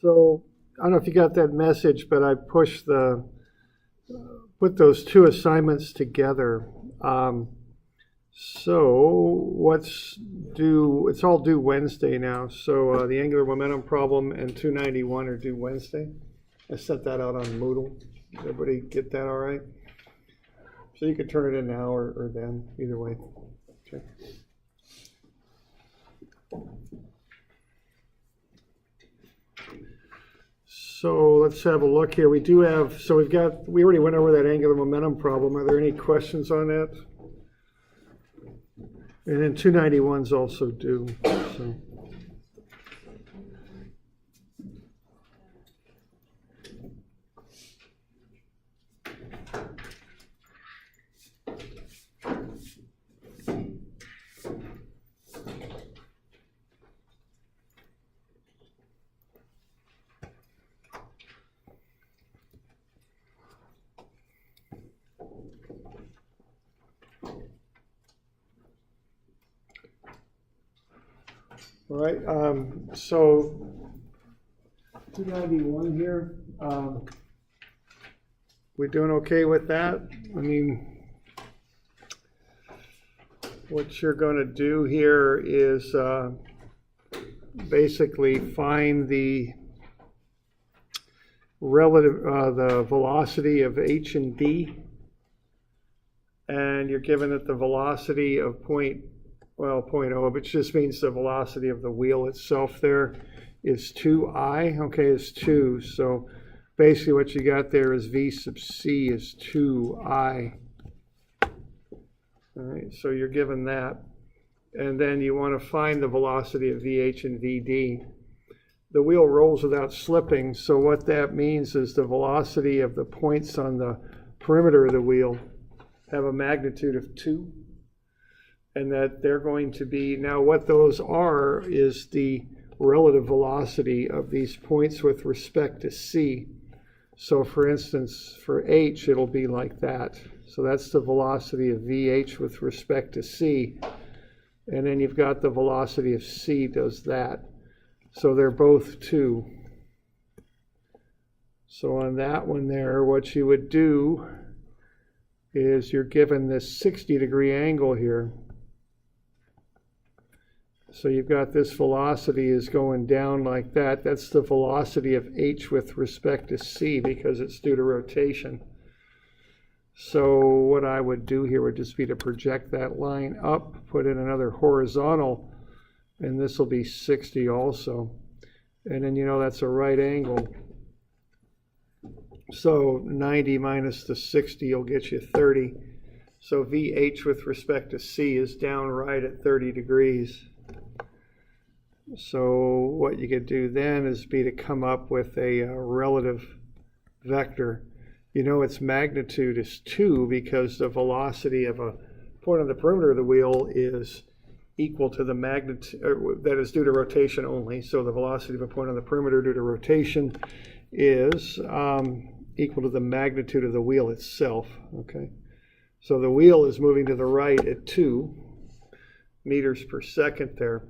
So I don't know if you got that message, but I put those two assignments together. So it's all due Wednesday now. So the angular momentum problem and 291 are due Wednesday. I sent that out on Moodle. Everybody get that all right? So you could turn it in now or then, either way. Okay. So let's have a look here. We already went over that angular momentum problem. Are there any questions on that? And then 291 is also due. So. All right, so 291 here, we're doing okay with that? I mean, what you're going to do here is basically find the relative, the velocity of h and d, and you're given that the velocity of 0.0, which just means the velocity of the wheel itself there is 2I, okay, is 2. So basically what you got there is V sub C is 2I. All right, so you're given that. And then you want to find the velocity of VH and VD. The wheel rolls without slipping, so what that means is the velocity of the points on the perimeter of the wheel have a magnitude of 2. And that they're going to be, now what those are is the relative velocity of these points with respect to C. So for instance, for H, it'll be like that. So that's the velocity of VH with respect to C. And then you've got the velocity of C does that. So they're both 2. So on that one there, what you would do is you're given this 60-degree angle here. So you've got this velocity is going down like that. That's the velocity of h with respect to c because it's due to rotation. So what I would do here would just be to project that line up, put in another horizontal, and this will be 60 also. And then you know that's a right angle. So 90 minus the 60 will get you 30. So VH with respect to C is down right at 30 degrees. So what you could do then is be to come up with a relative vector. You know its magnitude is 2 because the velocity of a point on the perimeter of the wheel is equal to the magnitude, that is due to rotation only. So the velocity of a point on the perimeter due to rotation is equal to the magnitude of the wheel itself. Okay, so the wheel is moving to the right at 2 meters per second there.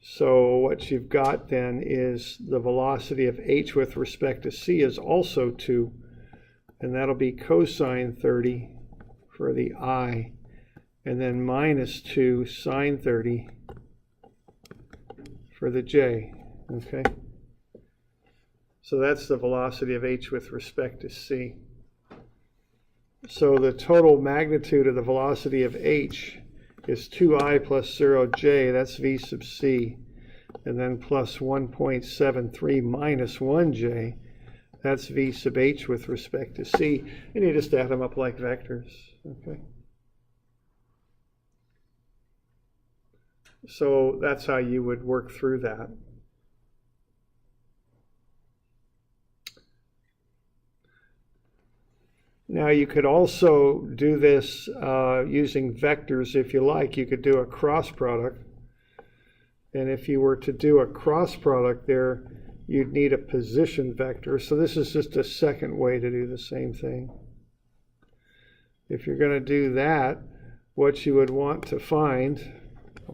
So what you've got then is the velocity of h with respect to c is also 2, and that'll be cosine 30 for the I, and then minus 2 sine 30 for the j, okay? So that's the velocity of h with respect to c. So the total magnitude of the velocity of h is 2I plus 0j, that's v sub c, and then plus 1.73 minus 1j, that's v sub h with respect to c, and you just add them up like vectors, okay? So that's how you would work through that. Now you could also do this using vectors if you like. You could do a cross product. And if you were to do a cross product there, you'd need a position vector. So this is just a second way to do the same thing. If you're going to do that, what you would want to find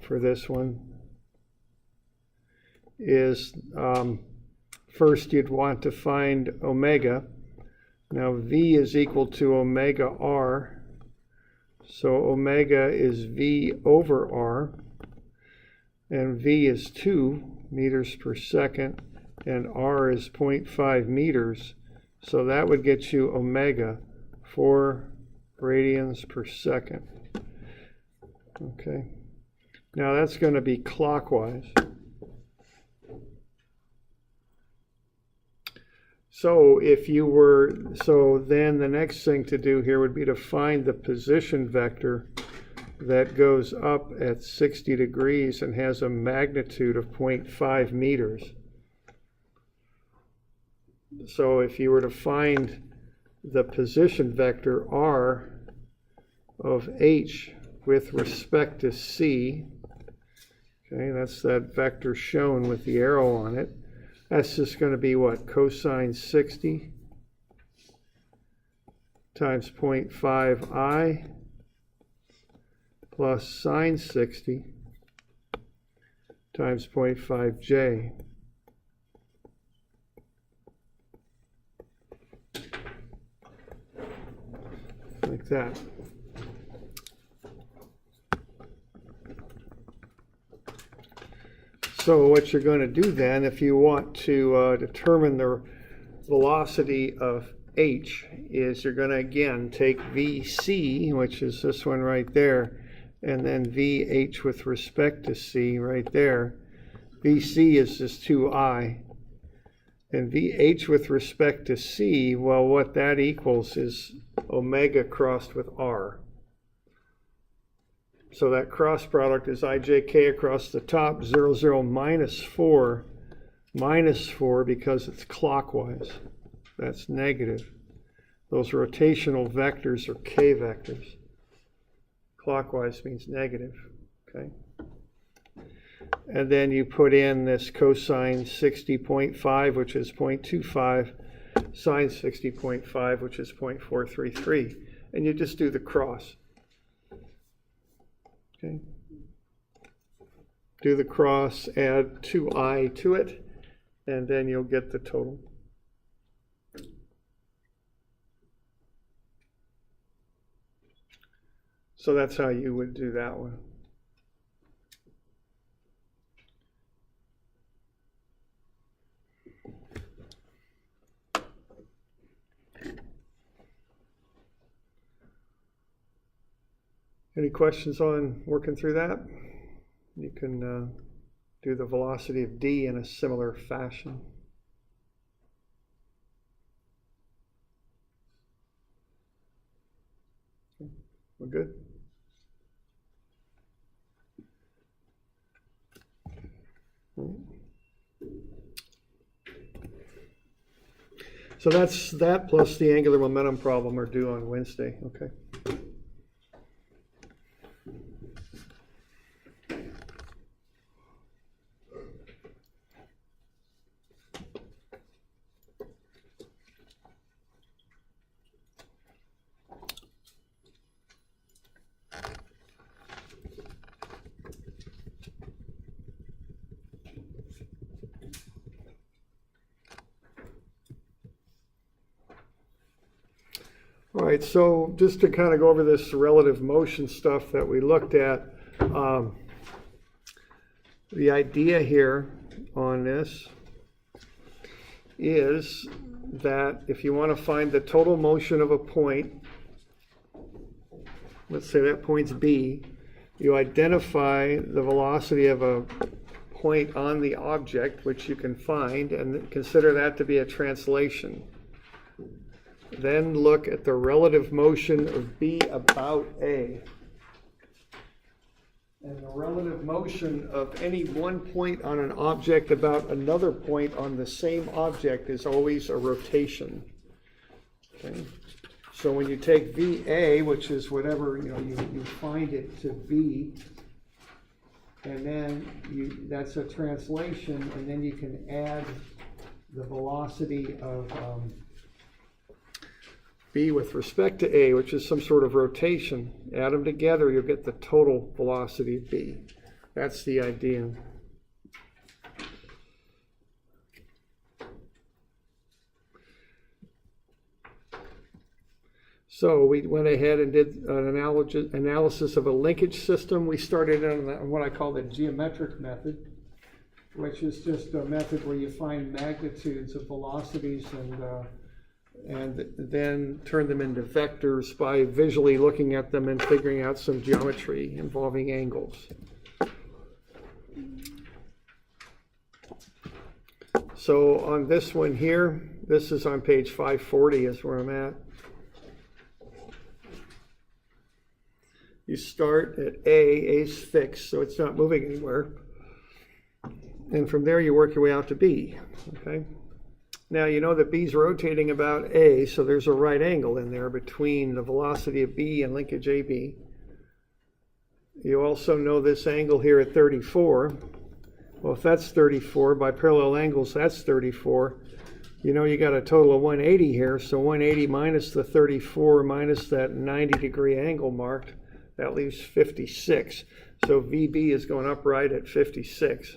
for this one is first you'd want to find omega. Now V is equal to omega R. So omega is V over R. And V is 2 meters per second. And R is 0.5 meters. So that would get you omega, 4 radians per second. Okay. Now that's going to be clockwise. So then the next thing to do here would be to find the position vector that goes up at 60 degrees and has a magnitude of 0.5 meters. So if you were to find the position vector r of h with respect to c, okay, that's that vector shown with the arrow on it. That's just going to be what? Cosine 60 times 0.5i plus sine 60 times 0.5j. Like that. So what you're going to do then, if you want to determine the velocity of h, is you're going to again take vc, which is this one right there, and then vh with respect to c right there. vc is just 2i. And vh with respect to c, well, what that equals is omega crossed with r. So that cross product is ijk across the top, 0, 0, minus 4 because it's clockwise. That's negative. Those rotational vectors are k vectors. Clockwise means negative, okay? And then you put in this cosine 60.5, which is 0.25, sine 60.5, which is 0.433, and you just do the cross. Okay. Do the cross, add 2i to it, and then you'll get the total. So that's how you would do that one. Any questions on working through that? You can do the velocity of d in a similar fashion. Okay. We're good? So that's that plus the angular momentum problem are due on Wednesday, okay? All right, so just to kind of go over this relative motion stuff that we looked at, the idea here on this is that if you want to find the total motion of a point, let's say that point's B, you identify the velocity of a point on the object, which you can find, and consider that to be a translation. Then look at the relative motion of B about A. And the relative motion of any one point on an object about another point on the same object is always a rotation. Okay? So when you take VA, which is whatever you find it to be, and then that's a translation, and then you can add the velocity of B with respect to A, which is some sort of rotation. Add them together, you'll get the total velocity of B. That's the idea. So we went ahead and did an analysis of a linkage system. We started on what I call the geometric method, which is just a method where you find magnitudes of velocities and then turn them into vectors by visually looking at them and figuring out some geometry involving angles. So on this one here, this is on page 540 is where I'm at. You start at A's fixed, so it's not moving anywhere. And from there you work your way out to B, okay? Now you know that B's rotating about A, so there's a right angle in there between the velocity of B and linkage AB. You also know this angle here at 34. Well, if that's 34, by parallel angles, that's 34. You know you got a total of 180 here, so 180 minus the 34 minus that 90-degree angle marked, that leaves 56. So VB is going upright at 56.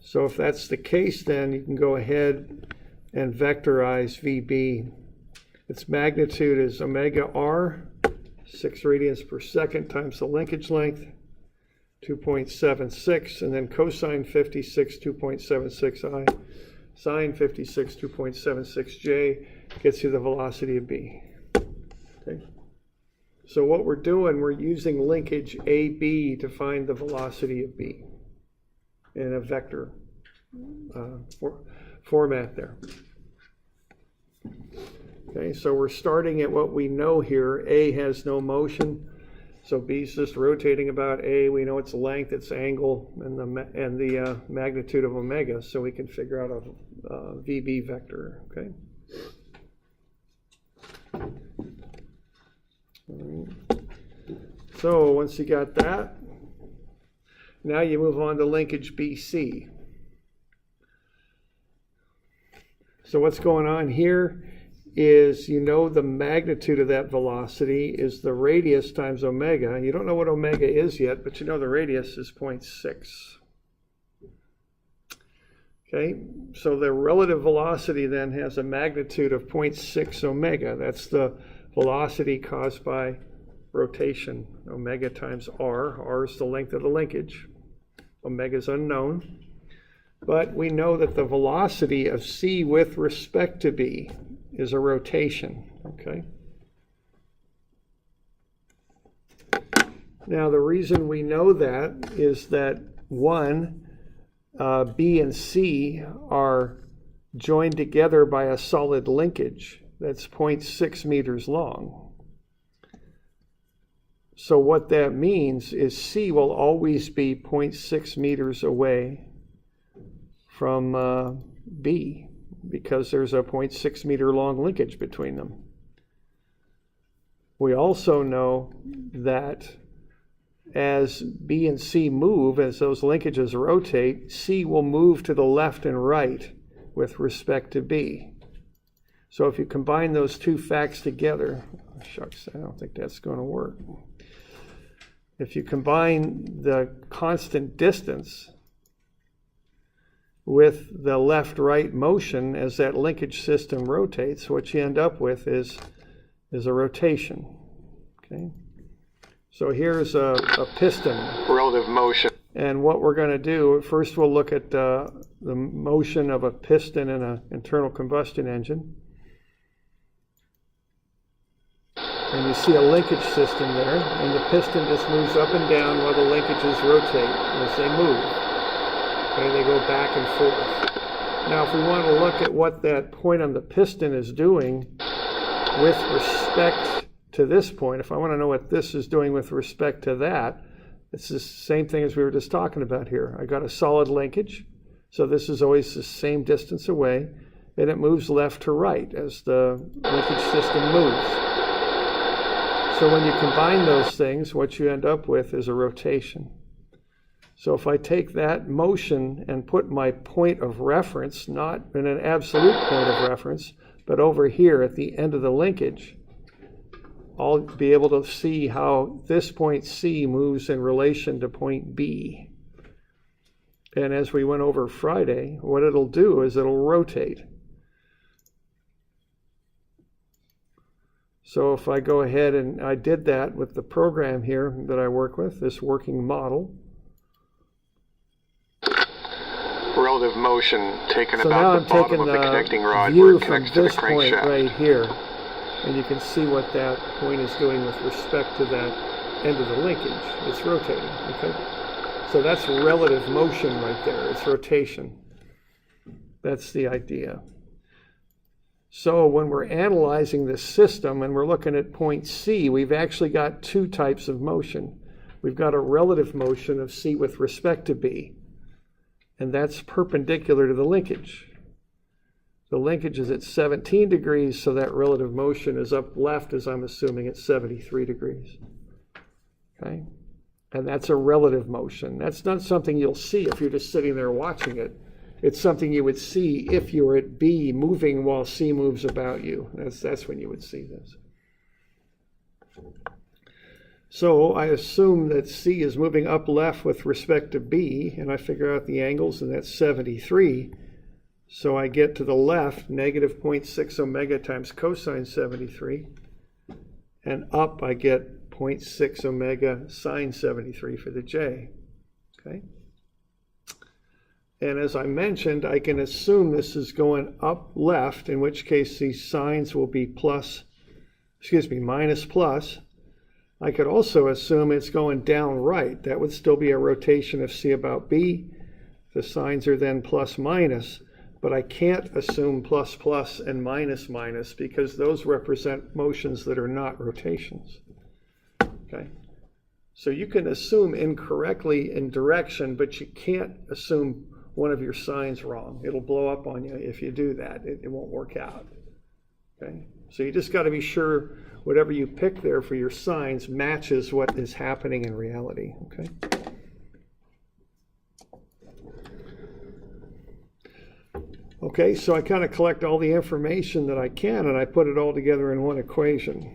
So if that's the case, then you can go ahead and vectorize VB. Its magnitude is omega r, 6 radians per second times the linkage length, 2.76, and then cosine 56, 2.76i, sine 56, 2.76j gets you the velocity of B. Okay. So what we're doing, we're using linkage AB to find the velocity of B in a vector format there. Okay, so we're starting at what we know here. A has no motion, so B's just rotating about A. We know its length, its angle, and the magnitude of omega, so we can figure out a VB vector. Okay. So once you got that, now you move on to linkage BC. So what's going on here is, you know, the magnitude of that velocity is the radius times omega. You don't know what omega is yet, but you know the radius is 0.6. Okay, so the relative velocity then has a magnitude of 0.6 omega. That's the velocity caused by rotation, omega times r. R is the length of the linkage. Omega is unknown. But we know that the velocity of C with respect to B is a rotation, okay? Now the reason we know that is that one, B and C are joined together by a solid linkage that's 0.6 meters long. So what that means is C will always be 0.6 meters away from B, because there's a 0.6 meter long linkage between them. We also know that as B and C move, as those linkages rotate, C will move to the left and right with respect to B. So if you combine those two facts together, shucks, I don't think that's going to work. If you combine the constant distance with the left-right motion as that linkage system rotates, what you end up with is a rotation. Okay, so here's a piston. Relative motion. And what we're going to do, first we'll look at the motion of a piston in an internal combustion engine. And you see a linkage system there, and the piston just moves up and down while the linkages rotate as they move. Okay, they go back and forth. Now, if we want to look at what that point on the piston is doing with respect to this point, if I want to know what this is doing with respect to that, it's the same thing as we were just talking about here. I got a solid linkage, so this is always the same distance away, and it moves left to right as the linkage system moves. So when you combine those things, what you end up with is a rotation. So if I take that motion and put my point of reference, not in an absolute point of reference, but over here at the end of the linkage, I'll be able to see how this point C moves in relation to point B. And as we went over Friday, what it'll do is it'll rotate. So if I go ahead and I did that with the program here that I work with, this working model. Relative motion taken So now about I'm the bottom taking of the connecting the rod view where it from connects to the this point crankshaft. right here. And you can see what that point is doing with respect to that end of the linkage. It's rotating, okay? So that's relative motion right there. It's rotation. That's the idea. So when we're analyzing this system and we're looking at point C, we've actually got two types of motion. We've got a relative motion of C with respect to B, and that's perpendicular to the linkage. The linkage is at 17 degrees, so that relative motion is up left, as I'm assuming, at 73 degrees. Okay? And that's a relative motion. That's not something you'll see if you're just sitting there watching it. It's something you would see if you were at B moving while C moves about you. That's when you would see this. So I assume that C is moving up left with respect to B, and I figure out the angles, and that's 73. So I get to the left, negative 0.6 omega times cosine 73, and up I get 0.6 omega sine 73 for the J, okay? And as I mentioned, I can assume this is going up left, in which case these signs will be minus plus. I could also assume it's going down right. That would still be a rotation of C about B. The signs are then plus minus, but I can't assume plus plus and minus minus because those represent motions that are not rotations. Okay? So you can assume incorrectly in direction, but you can't assume one of your signs wrong. It'll blow up on you if you do that. It won't work out. Okay? So you just got to be sure whatever you pick there for your signs matches what is happening in reality. Okay? Okay, so I kind of collect all the information that I can and I put it all together in one equation,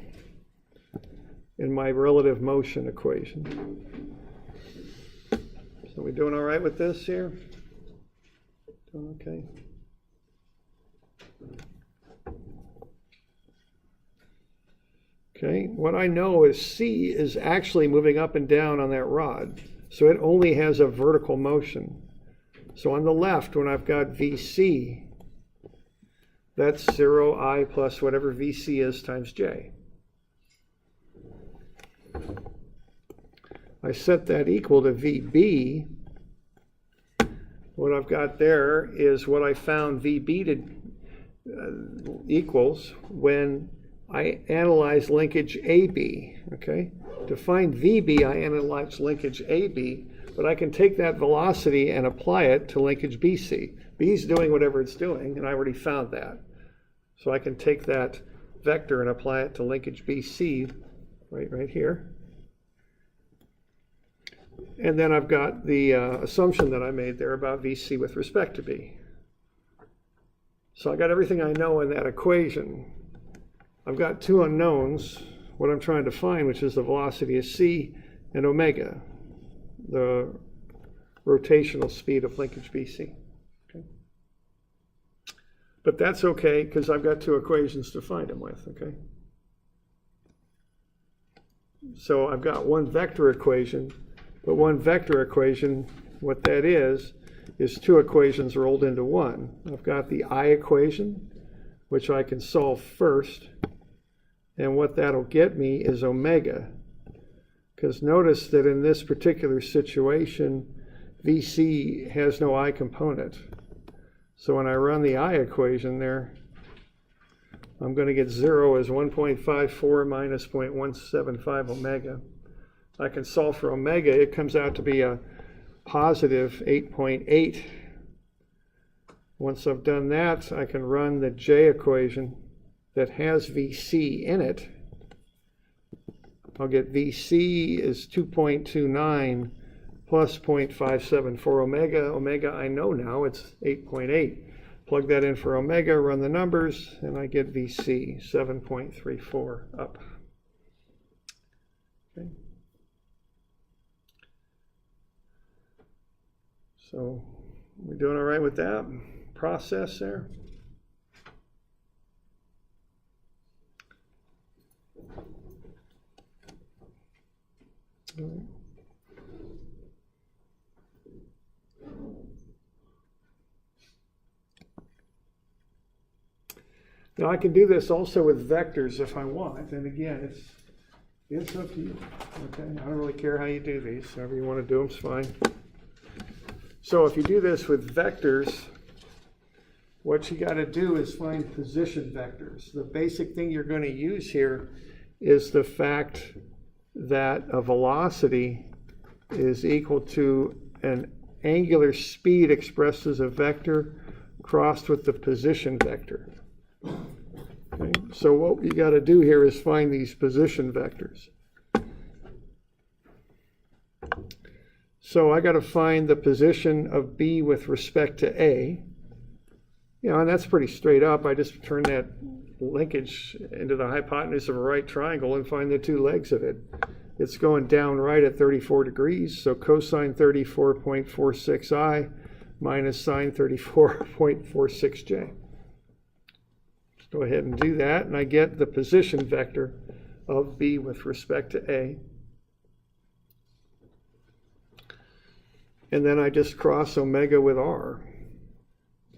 in my relative motion equation. So we doing all right with this here? Doing okay? Okay, what I know is C is actually moving up and down on that rod, so it only has a vertical motion. So on the left, when I've got VC, that's 0I plus whatever VC is times J. I set that equal to VB. What I've got there is what I found VB to equals when I analyze linkage AB, okay? To find VB, I analyze linkage AB, but I can take that velocity and apply it to linkage BC. B is doing whatever it's doing, and I already found that. So I can take that vector and apply it to linkage BC right here. And then I've got the assumption that I made there about VC with respect to B. So I got everything I know in that equation. I've got two unknowns, what I'm trying to find, which is the velocity of C and omega, the rotational speed of linkage BC. Okay. But that's okay, because I've got two equations to find them with, okay? So I've got one vector equation, but one vector equation, what that is two equations rolled into one. I've got the I equation, which I can solve first, and what that'll get me is omega. Because notice that in this particular situation, VC has no I component. So when I run the I equation there, I'm going to get 0 as 1.54 minus 0.175 omega. I can solve for omega. It comes out to be a positive 8.8. Once I've done that, I can run the J equation that has VC in it. I'll get VC is 2.29 plus 0.574 omega. Omega I know now, it's 8.8. Plug that in for omega, run the numbers, and I get VC, 7.34 up. Okay. So we're doing all right with that process there? Now I can do this also with vectors if I want, and again, it's up to you. Okay, I don't really care how you do these. However you want to do them is fine. So if you do this with vectors, what you got to do is find position vectors. The basic thing you're going to use here is the fact that a velocity is equal to an angular speed expressed as a vector crossed with the position vector. Okay, so what you got to do here is find these position vectors. So I got to find the position of B with respect to A. You know, and that's pretty straight up. I just turn that linkage into the hypotenuse of a right triangle and find the two legs of it. It's going down right at 34 degrees, so cosine 34.46i minus sine 34.46j. Let's go ahead and do that, and I get the position vector of B with respect to A. And then I just cross omega with R.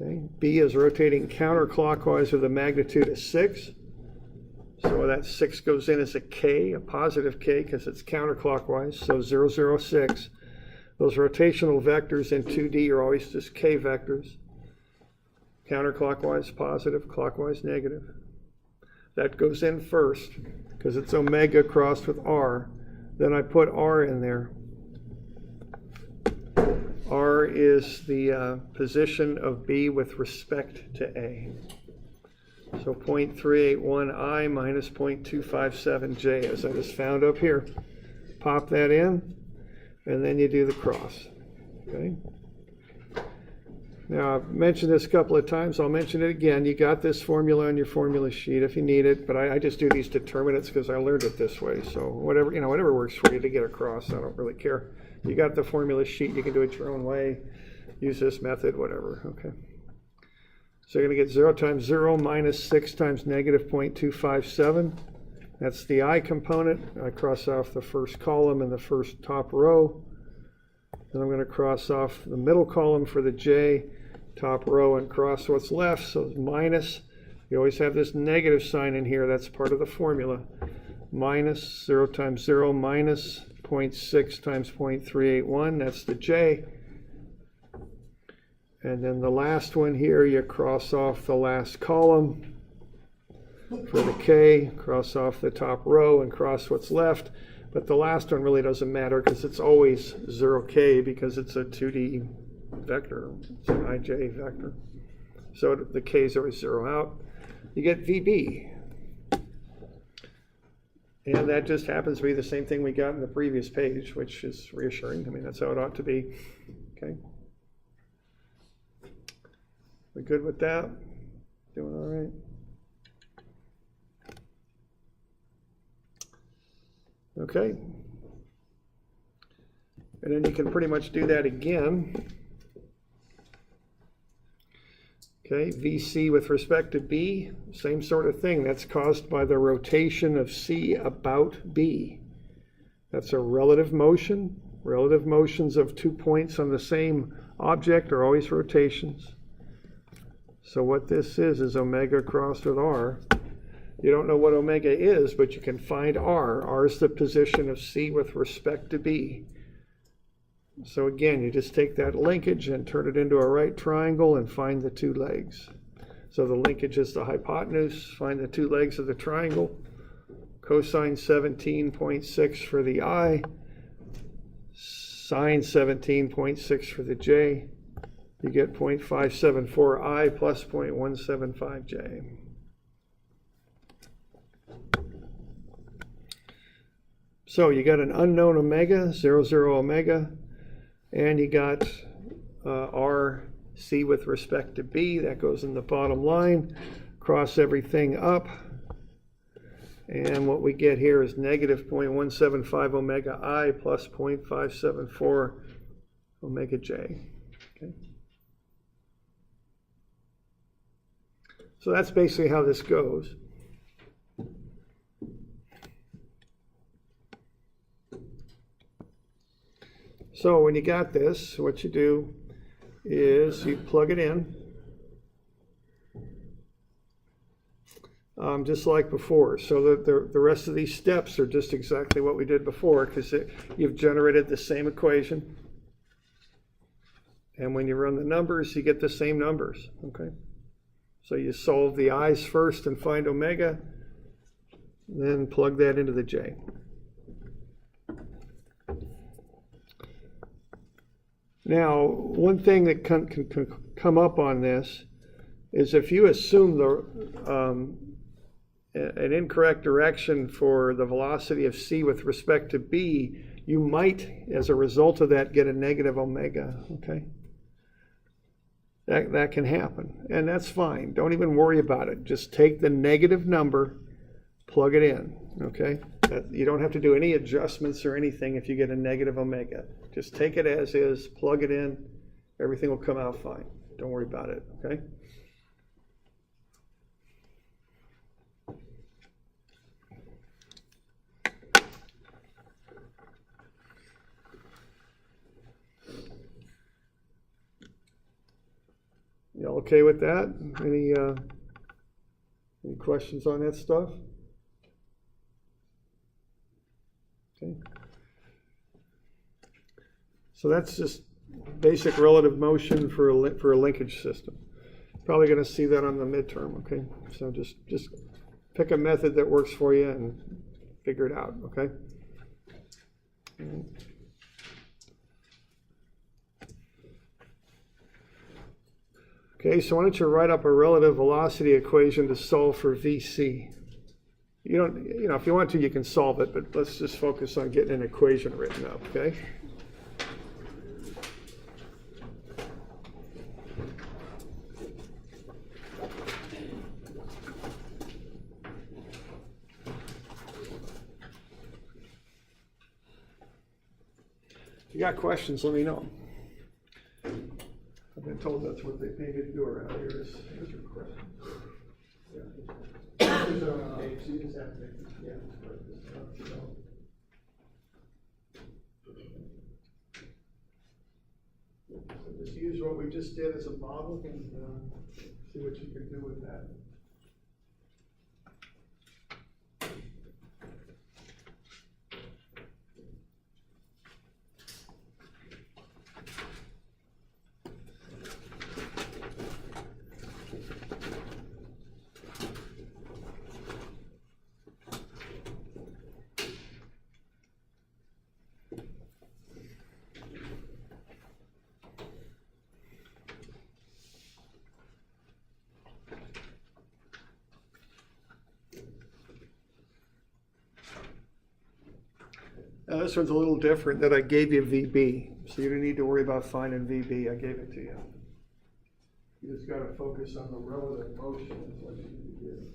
Okay. B is rotating counterclockwise with a magnitude of 6. So that 6 goes in as a K, a positive K, because it's counterclockwise, so 0, 0, 6. Those rotational vectors in 2D are always just K vectors. Counterclockwise positive, clockwise negative. That goes in first, because it's omega crossed with R. Then I put R in there. R is the position of B with respect to A. So 0.381i minus 0.257j, as I just found up here. Pop that in, and then you do the cross. Okay. Now, I've mentioned this a couple of times. I'll mention it again. You got this formula on your formula sheet if you need it, but I just do these determinants because I learned it this way. So whatever, whatever works for you to get across, I don't really care. You got the formula sheet, you can do it your own way, use this method, whatever, okay. So you're going to get 0 times 0 minus 6 times negative 0.257. That's the I component. I cross off the first column and the first top row. Then I'm going to cross off the middle column for the J, top row, and cross what's left. So it's minus, you always have this negative sign in here, that's part of the formula. Minus 0 times 0 minus 0.6 times 0.381, that's the J. And then the last one here, you cross off the last column for the K, cross off the top row and cross what's left. But the last one really doesn't matter because it's always 0K because it's a 2D vector, it's an IJ vector. So the K is always 0 out. You get VB. And that just happens to be the same thing we got in the previous page, which is reassuring. I mean, that's how it ought to be. Okay. We good with that? Doing all right? Okay. And then you can pretty much do that again. Okay, VC with respect to B, same sort of thing. That's caused by the rotation of C about B. That's a relative motion. Relative motions of 2 points on the same object are always rotations. So what this is omega crossed with R. You don't know what omega is, but you can find R. R is the position of C with respect to B. So again, you just take that linkage and turn it into a right triangle and find the two legs. So the linkage is the hypotenuse. Find the two legs of the triangle. Cosine 17.6 for the I. Sine 17.6 for the J. You get 0.574i plus 0.175j. So you got an unknown omega, 0, 0 omega, and you got RC with respect to B. That goes in the bottom line. Cross everything up. And what we get here is negative 0.175 omega I plus 0.574 omega J. Okay. So that's basically how this goes. So when you got this, what you do is you plug it in, just like before. So that the rest of these steps are just exactly what we did before, because you've generated the same equation. And when you run the numbers, you get the same numbers, okay? So you solve the i's first and find omega, then plug that into the j. Now, one thing that can come up on this is if you assume an incorrect direction for the velocity of c with respect to b, you might, as a result of that, get a negative omega, okay? That can happen, and that's fine. Don't even worry about it. Just take the negative number, plug it in, okay? You don't have to do any adjustments or anything if you get a negative omega. Just take it as is, plug it in, everything will come out fine. Don't worry about it, okay? You all okay with that? Any questions on that stuff? Okay. So that's just basic relative motion for a linkage system. Probably going to see that on the midterm, okay? So just pick a method that works for you and figure it out, okay? Okay, so why don't you write up a relative velocity equation to solve for VC? You don't, if you want to, you can solve it, but let's just focus on getting an equation written up, okay? If you got questions, let me know. I've been told that's what they pay me to do around here is answer questions. Yeah. So you just have to, yeah, so just use what we just did as a model and see what you can do with that. This one's a little different that I gave you VB, so you don't need to worry about finding VB. I gave it to you. You just got to focus on the relative motion is what you need to do.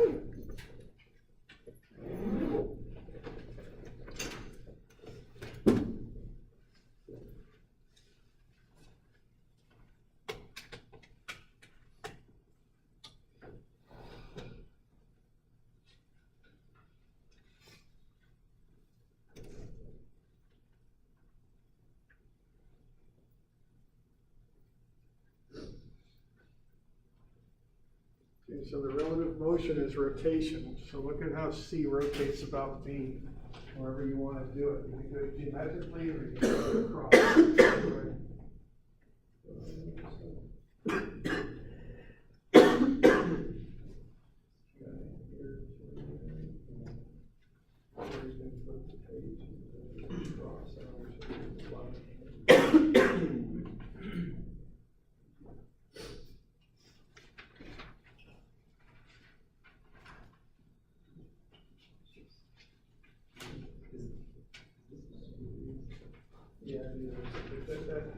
Okay, so the relative motion is rotation. So look at how C rotates about B. However you want to do it. You can do it geometrically or you can do it across.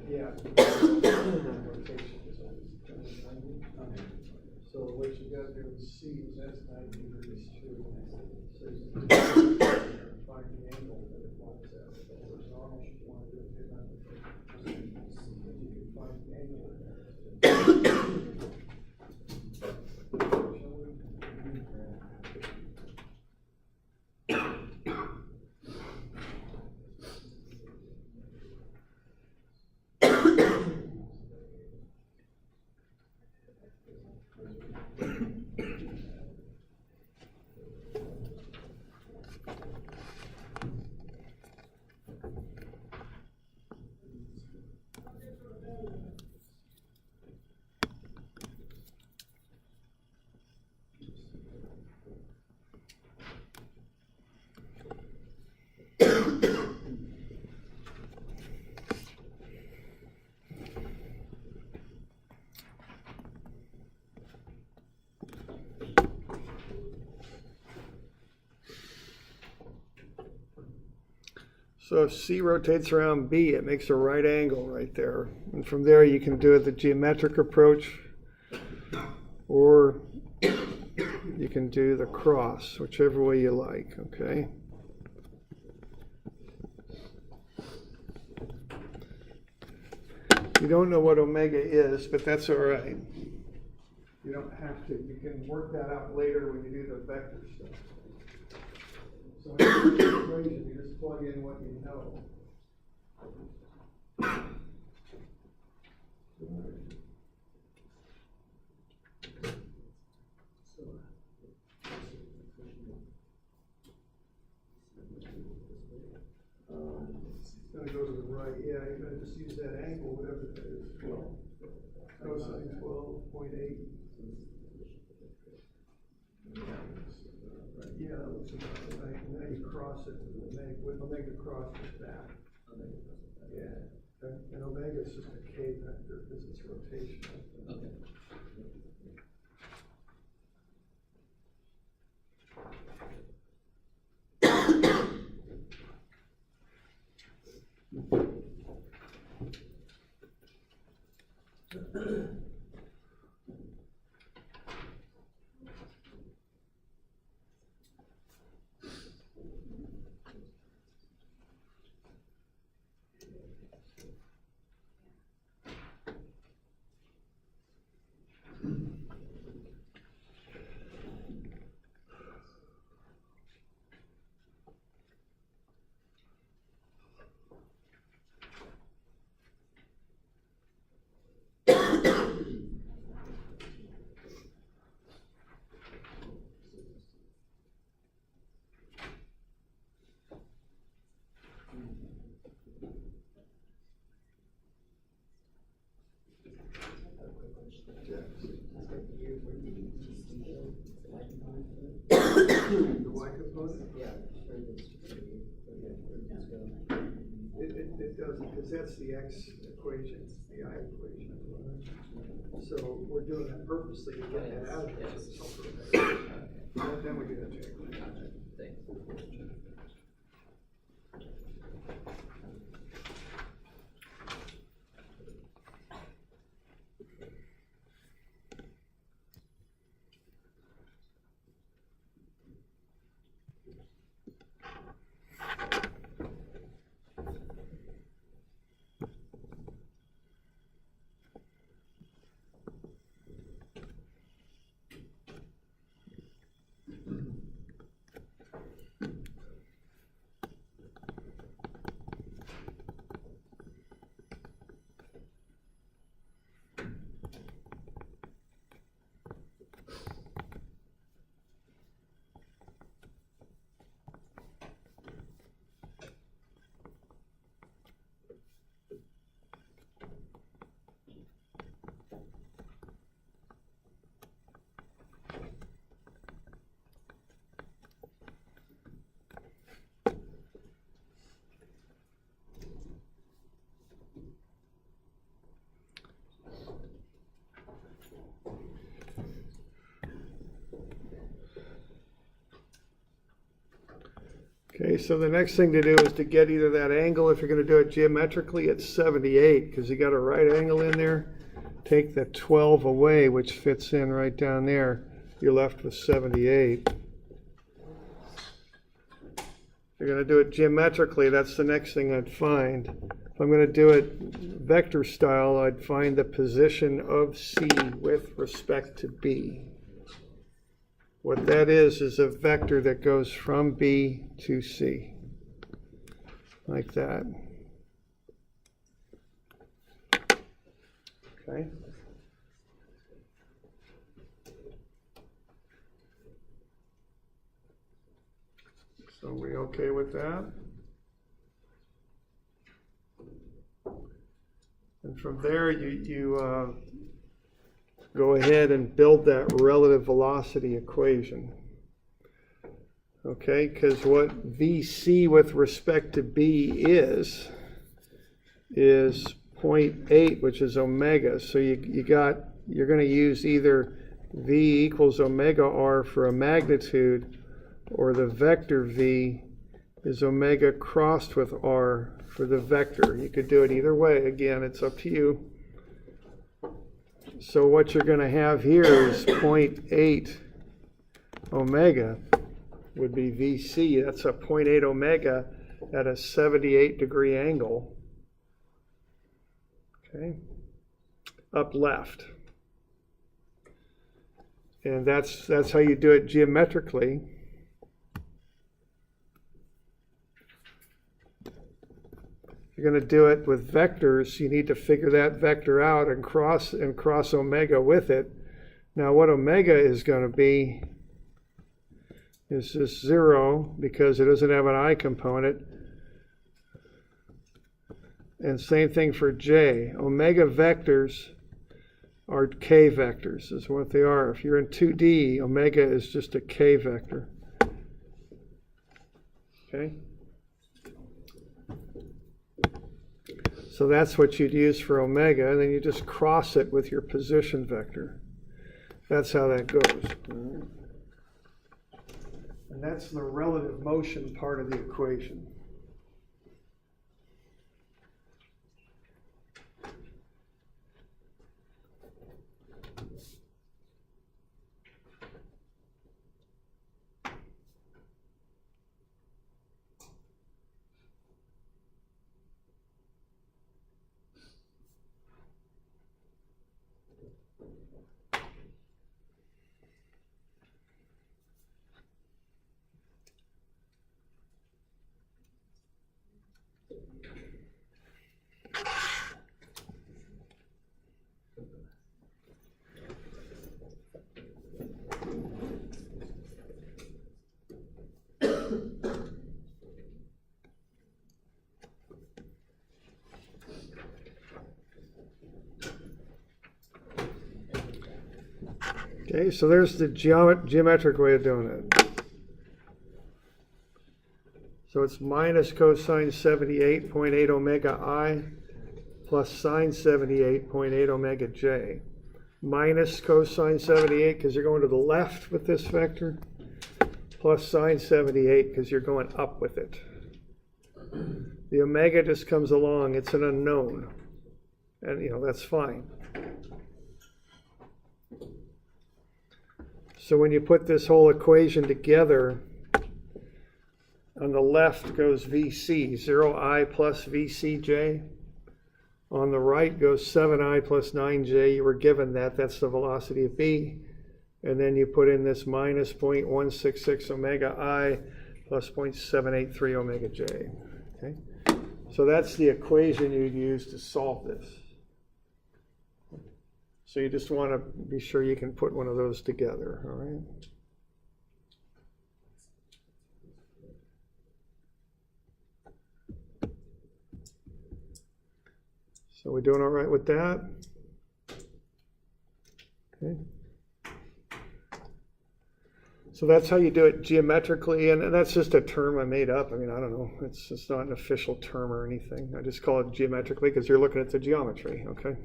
Yeah. So what you got there with C is that's 90 degrees too. So you can find the angle that it wants at. Horizontal, you want to do it, you can find the angle in there. So if C rotates around B, it makes a right angle right there. And from there you can do the geometric approach, or you can do the cross, whichever way you like, okay? You don't know what omega is, but that's all right. You don't have to. You can work that out later when you do the vector stuff. So in the equation, you just plug in what you know. It's going to go to the right. Yeah, you're going to just use that angle, whatever that is. 12. Cosine 12.8. Yeah, that looks about right. And then you cross it with omega cross is that. Yeah. And omega is just a K vector because it's rotational. Okay. The y component? Yeah. It doesn't, because that's the x equation, the I equation. So we're doing that purposely to get that out of it. Then we do that check. Okay, so the next thing to do is to get either that angle, if you're going to do it geometrically, it's 78, because you got a right angle in there. Take the 12 away, which fits in right down there. You're left with 78. If you're going to do it geometrically, that's the next thing I'd find. If I'm going to do it vector style, I'd find the position of C with respect to B. What that is a vector that goes from B to C, like that. Okay. So are we okay with that? And from there, you go ahead and build that relative velocity equation. Okay, because what VC with respect to B is 0.8, which is omega. So you're going to use either V equals omega R for a magnitude, or the vector V is omega crossed with R for the vector. You could do it either way. Again, it's up to you. So what you're going to have here is 0.8 omega would be VC. That's a 0.8 omega at a 78-degree angle. Okay, up left. And that's how you do it geometrically. If you're going to do it with vectors, you need to figure that vector out and cross omega with it. Now what omega is going to be is just 0, because it doesn't have an I component. And same thing for J. Omega vectors are K vectors, is what they are. If you're in 2D, omega is just a K vector. Okay? So that's what you'd use for omega, and then you just cross it with your position vector. That's how that goes. And that's the relative motion part of the equation. Okay, so there's the geometric way of doing it. So it's minus cosine 78.8 omega I plus sine 78.8 omega j. Minus cosine 78 because you're going to the left with this vector, plus sine 78 because you're going up with it. The omega just comes along, it's an unknown. And that's fine. So when you put this whole equation together, on the left goes VC, 0I plus VCJ. On the right goes 7I plus 9J. You were given that. That's the velocity of B. And then you put in this minus 0.166 omega I plus 0.783 omega J. Okay? So that's the equation you'd use to solve this. So you just want to be sure you can put one of those together, all right? So we're doing all right with that? Okay. So that's how you do it geometrically, and that's just a term I made up. I mean, I don't know. It's not an official term or anything. I just call it geometrically because you're looking at the geometry, okay?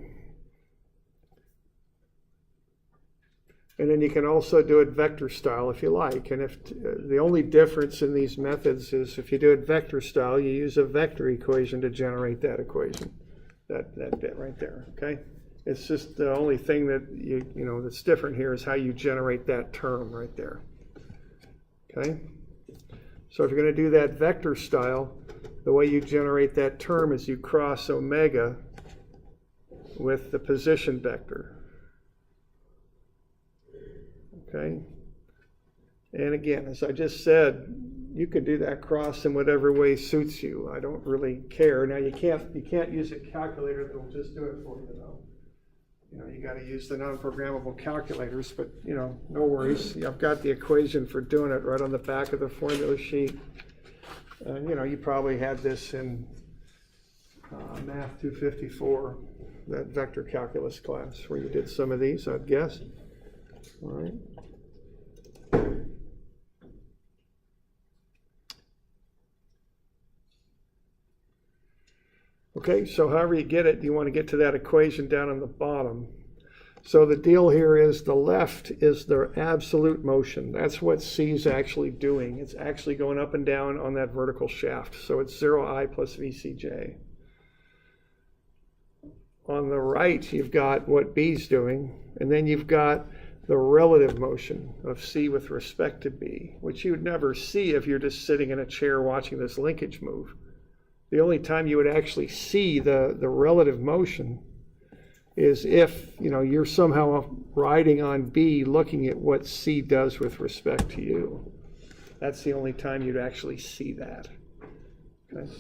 And then you can also do it vector style if you like. And if the only difference in these methods is if you do it vector style, you use a vector equation to generate that equation, that bit right there, okay? It's just the only thing that you know that's different here is how you generate that term right there, okay? So if you're going to do that vector style, the way you generate that term is you cross omega with the position vector. Okay, and again, as I just said, you could do that cross in whatever way suits you. I don't really care. Now you can't use a calculator that will just do it for you though. You know, you got to use the non-programmable calculators, but you know, no worries. I've got the equation for doing it right on the back of the formula sheet. You know, you probably had this in Math 254, that vector calculus class, where you did some of these, I'd guess. All right. Okay, so however you get it, you want to get to that equation down on the bottom. So the deal here is the left is the absolute motion. That's what C is actually doing. It's actually going up and down on that vertical shaft. So it's 0I plus VCJ. On the right, you've got what B's doing, and then you've got the relative motion of C with respect to B, which you would never see if you're just sitting in a chair watching this linkage move. The only time you would actually see the relative motion is if, you know, you're somehow riding on B looking at what C does with respect to you. That's the only time you'd actually see that. Okay.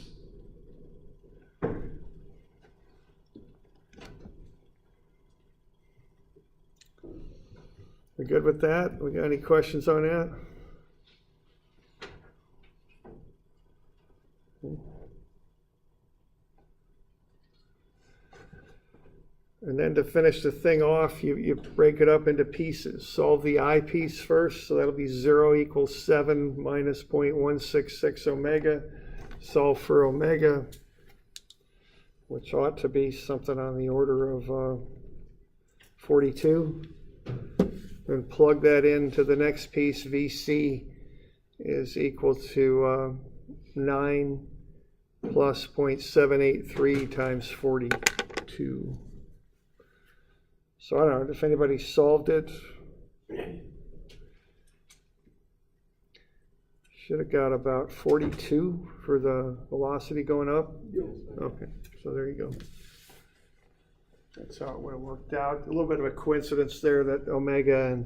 We good with that? We got any questions on that? And then to finish the thing off, you break it up into pieces. Solve the I piece first, so that'll be 0 equals 7 minus 0.166 omega. Solve for omega, which ought to be something on the order of 42. And plug that into the next piece. VC is equal to 9 plus 0.783 times 42. So I don't know if anybody solved it. Should have got about 42 for the velocity going up. Okay, so there you go. That's how it would have worked out. A little bit of a coincidence there that omega and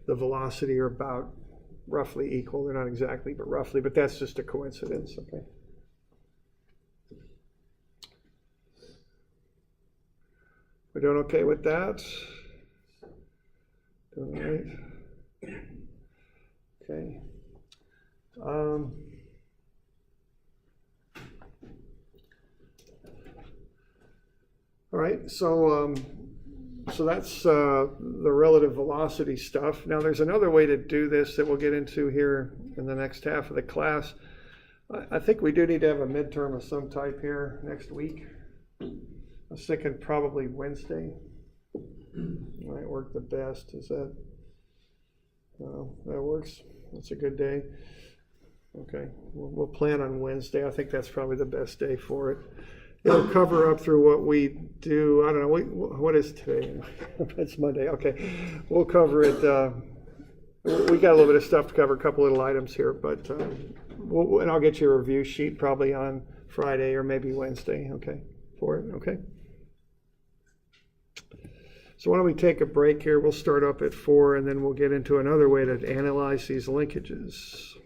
the velocity are about roughly equal. They're not exactly, but roughly, but that's just a coincidence, okay? We're doing okay with that? Doing all right? Okay. All right, so that's the relative velocity stuff. Now there's another way to do this that we'll get into here in the next half of the class. I think we do need to have a midterm of some type here next week. I was thinking probably Wednesday might work the best. Is that, that works? That's a good day. Okay, we'll plan on Wednesday. I think that's probably the best day for it. It'll cover up through what we do. I don't know, what is today? It's Monday, okay. We'll cover it. We got a little bit of stuff to cover, a couple little items here, but and I'll get you a review sheet probably on Friday or maybe Wednesday, okay, for it, okay? So why don't we take a break here? We'll start up at 4 and then we'll get into another way to analyze these linkages.